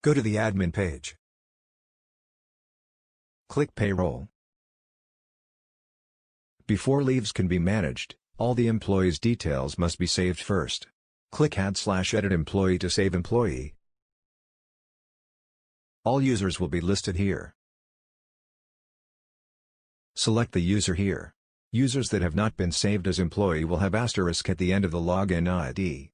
Go to the admin page. Click Payroll. Before leaves can be managed, all the employee's details must be saved first. Click Add/Edit Employee to save employee. All users will be listed here. Select the user here. Users that have not been saved as employee will have asterisk at the end of the login ID.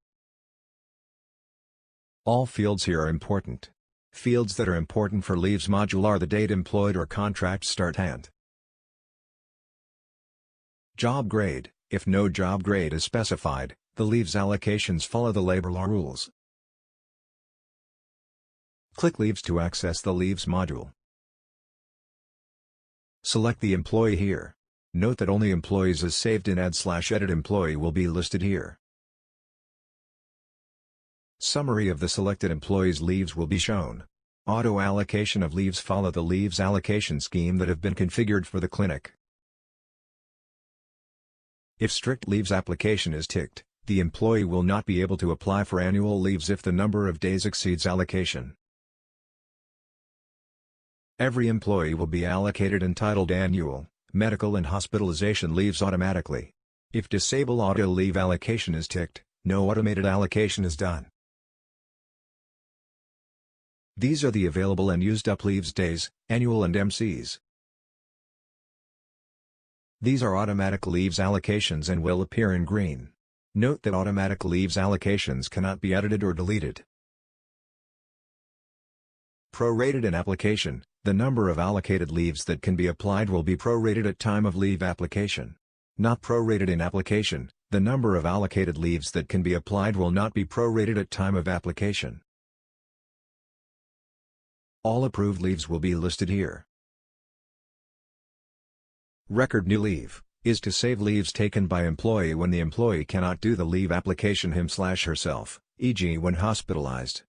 All fields here are important. Fields that are important for leaves module are the date employed or contract start and job grade. If no job grade is specified, the leaves allocations follow the labor law rules. Click Leaves to access the Leaves module. Select the employee here. Note that only employees as saved in Add/Edit Employee will be listed here. Summary of the selected employee's leaves will be shown. Auto allocation of leaves follow the leaves allocation scheme that have been configured for the clinic. If strict leaves application is ticked, the employee will not be able to apply for annual leaves if the number of days exceeds allocation. Every employee will be allocated entitled annual, medical and hospitalization leaves automatically. If disable auto leave allocation is ticked, no automated allocation is done. These are the available and used up leaves days, annual and MCs. These are automatic leaves allocations and will appear in green. Note that automatic leaves allocations cannot be edited or deleted. Prorated in application, the number of allocated leaves that can be applied will be prorated at time of leave application. Not prorated in application, the number of allocated leaves that can be applied will not be prorated at time of application. All approved leaves will be listed here. Record new leave is to save leaves taken by employee when the employee cannot do the leave application him/herself, e.g. when hospitalized.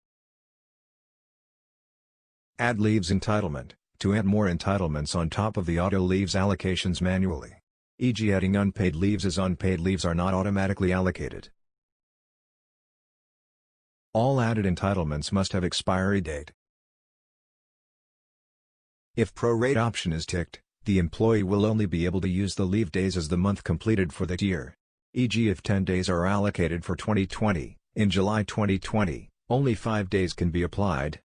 Add leaves entitlement, to add more entitlements on top of the auto leaves allocations manually. E.g. adding unpaid leaves as unpaid leaves are not automatically allocated. All added entitlements must have expiry date. If prorate option is ticked, the employee will only be able to use the leave days as the month completed for that year. E.g. if 10 days are allocated for 2020, in July 2020, only 5 days can be applied.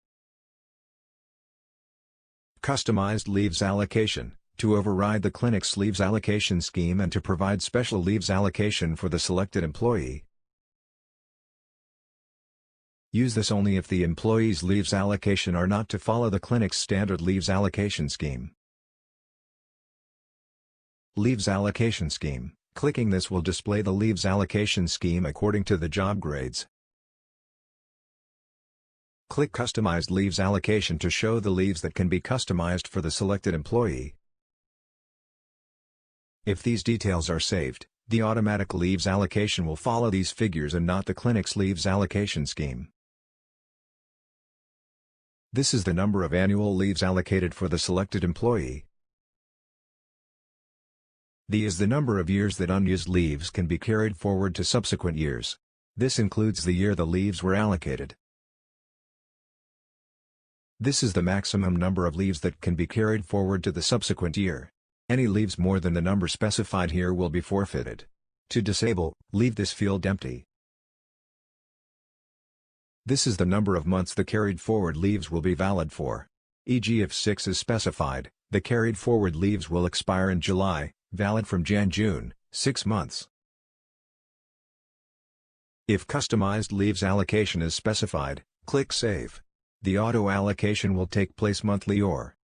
Customized leaves allocation, to override the clinic's leaves allocation scheme and to provide special leaves allocation for the selected employee. Use this only if the employee's leaves allocation are not to follow the clinic's standard leaves allocation scheme. Leaves allocation scheme. Clicking this will display the leaves allocation scheme according to the job grades. Click Customized Leaves Allocation to show the leaves that can be customized for the selected employee. If these details are saved, the automatic leaves allocation will follow these figures and not the clinic's leaves allocation scheme. This is the number of annual leaves allocated for the selected employee. The is the number of years that unused leaves can be carried forward to subsequent years. This includes the year the leaves were allocated. This is the maximum number of leaves that can be carried forward to the subsequent year. Any leaves more than the number specified here will be forfeited. To disable, leave this field empty. This is the number of months the carried forward leaves will be valid for. E.g. if 6 is specified, the carried forward leaves will expire in July, valid from Jan-June, 6 months. If customized leaves allocation is specified, click Save. The auto allocation will take place monthly or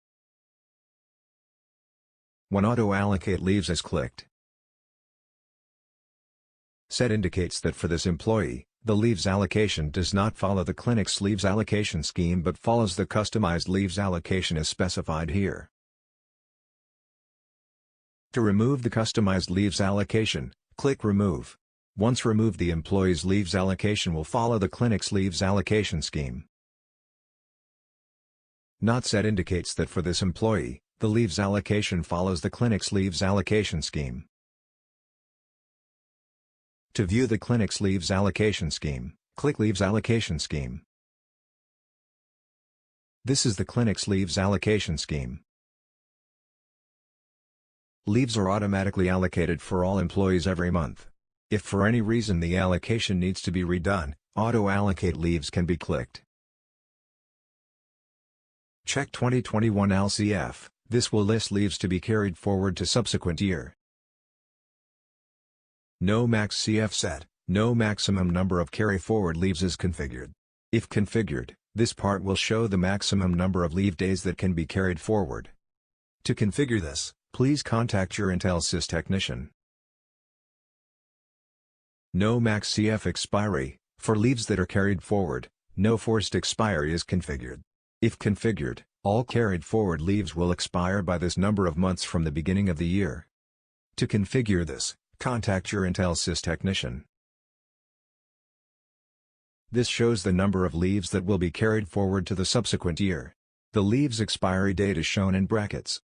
when auto allocate leaves is clicked. Set indicates that for this employee, the leaves allocation does not follow the clinic's leaves allocation scheme but follows the customized leaves allocation as specified here. To remove the customized leaves allocation, click Remove. Once removed, the employee's leaves allocation will follow the clinic's leaves allocation scheme. Not set indicates that for this employee, the leaves allocation follows the clinic's leaves allocation scheme. To view the clinic's leaves allocation scheme, click Leaves Allocation Scheme. This is the clinic's leaves allocation scheme. Leaves are automatically allocated for all employees every month. If for any reason the allocation needs to be redone, Auto-allocate leaves can be clicked. Check 2021 LCF. This will list leaves to be carried forward to subsequent year. No max CF set. No maximum number of carry-forward leaves is configured. If configured, this part will show the maximum number of leave days that can be carried forward. To configure this, please contact your Intelsys technician. No max CF expiry. For leaves that are carried forward, no forced expiry is configured. If configured, all carried forward leaves will expire by this number of months from the beginning of the year. To configure this, contact your Intelsys technician. This shows the number of leaves that will be carried forward to the subsequent year. The leave's expiry date is shown in brackets.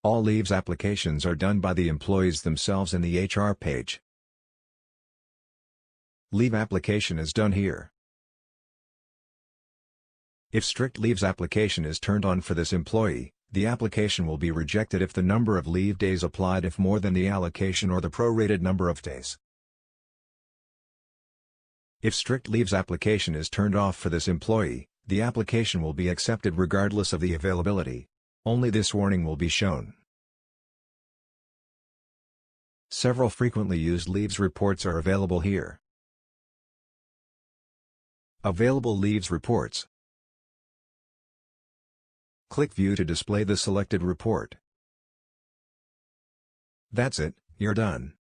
All leaves applications are done by the employees themselves in the HR page. Leave application is done here. If strict leaves application is turned on for this employee, the application will be rejected if the number of leave days applied is more than the allocation or the prorated number of days. If strict leaves application is turned off for this employee, the application will be accepted regardless of the availability. Only this warning will be shown. Several frequently used leaves reports are available here. Available leaves reports. Click View to display the selected report. That's it, you're done.